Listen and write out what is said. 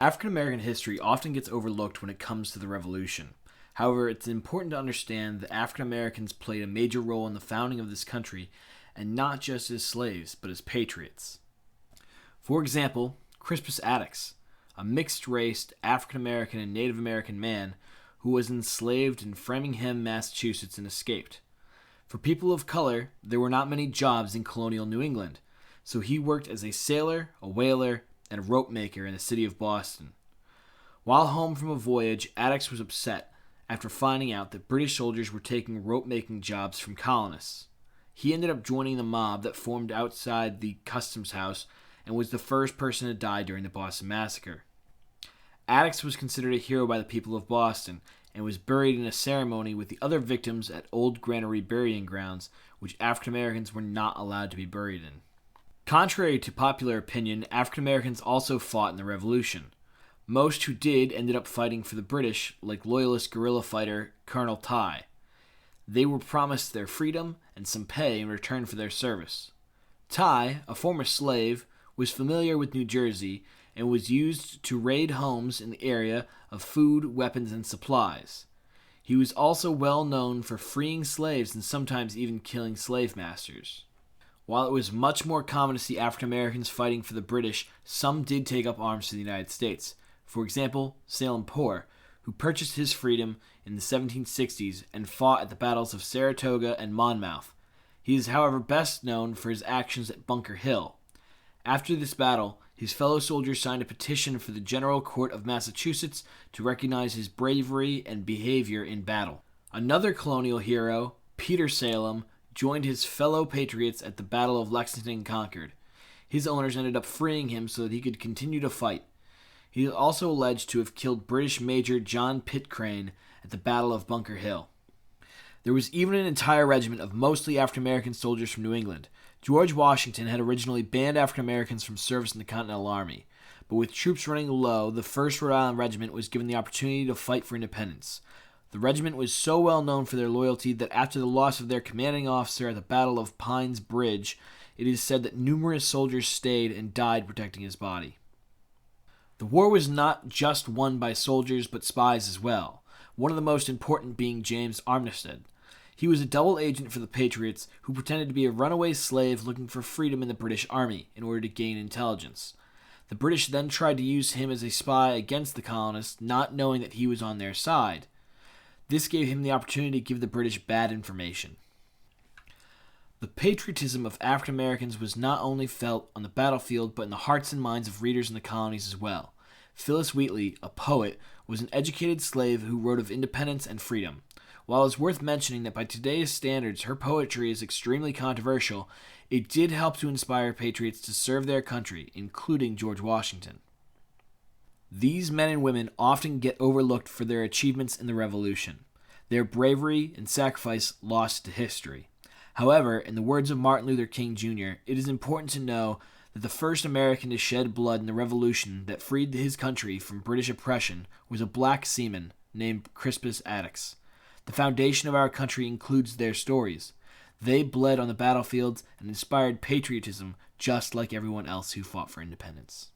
African American history often gets overlooked when it comes to the Revolution. However, it's important to understand that African Americans played a major role in the founding of this country, and not just as slaves, but as patriots. For example, Crispus Attucks, a mixed-race African American and Native American man who was enslaved in Framingham, Massachusetts, and escaped. For people of color, there were not many jobs in colonial New England, so he worked as a sailor, a whaler, and a rope maker in the city of Boston. While home from a voyage, Attucks was upset after finding out that British soldiers were taking rope-making jobs from colonists. He ended up joining the mob that formed outside the customs house and was the first person to die during the Boston Massacre. Attucks was considered a hero by the people of Boston and was buried in a ceremony with the other victims at Old Granary Burying Grounds, which African Americans were not allowed to be buried in. Contrary to popular opinion, African Americans also fought in the Revolution. Most who did ended up fighting for the British, like Loyalist guerrilla fighter Colonel Ty. They were promised their freedom and some pay in return for their service. Ty, a former slave, was familiar with New Jersey and was used to raid homes in the area of food, weapons, and supplies. He was also well known for freeing slaves and sometimes even killing slave masters. While it was much more common to see African Americans fighting for the British, some did take up arms for the United States. For example, Salem Poor, who purchased his freedom in the 1760s and fought at the battles of Saratoga and Monmouth. He is, however, best known for his actions at Bunker Hill. After this battle, his fellow soldiers signed a petition for the General Court of Massachusetts to recognize his bravery and behavior in battle. Another colonial hero, Peter Salem, joined his fellow patriots at the Battle of Lexington and Concord. His owners ended up freeing him so that he could continue to fight. He is also alleged to have killed British Major John Pitcairn at the Battle of Bunker Hill. There was even an entire regiment of mostly African American soldiers from New England. George Washington had originally banned African Americans from service in the Continental Army, but with troops running low, the 1st Rhode Island Regiment was given the opportunity to fight for independence. The regiment was so well known for their loyalty that after the loss of their commanding officer at the Battle of Pines Bridge, it is said that numerous soldiers stayed and died protecting his body. The war was not just won by soldiers but spies as well, one of the most important being James Armistead. He was a double agent for the Patriots who pretended to be a runaway slave looking for freedom in the British Army in order to gain intelligence. The British then tried to use him as a spy against the colonists, not knowing that he was on their side. This gave him the opportunity to give the British bad information. The patriotism of African Americans was not only felt on the battlefield but in the hearts and minds of readers in the colonies as well. Phillis Wheatley, a poet, was an educated slave who wrote of independence and freedom. While it's worth mentioning that by today's standards her poetry is extremely controversial, it did help to inspire patriots to serve their country, including George Washington. These men and women often get overlooked for their achievements in the Revolution. Their bravery and sacrifice lost to history. However, in the words of Martin Luther King Jr., it is important to know that the first American to shed blood in the Revolution that freed his country from British oppression was a black seaman named Crispus Attucks. The foundation of our country includes their stories. They bled on the battlefields and inspired patriotism just like everyone else who fought for independence.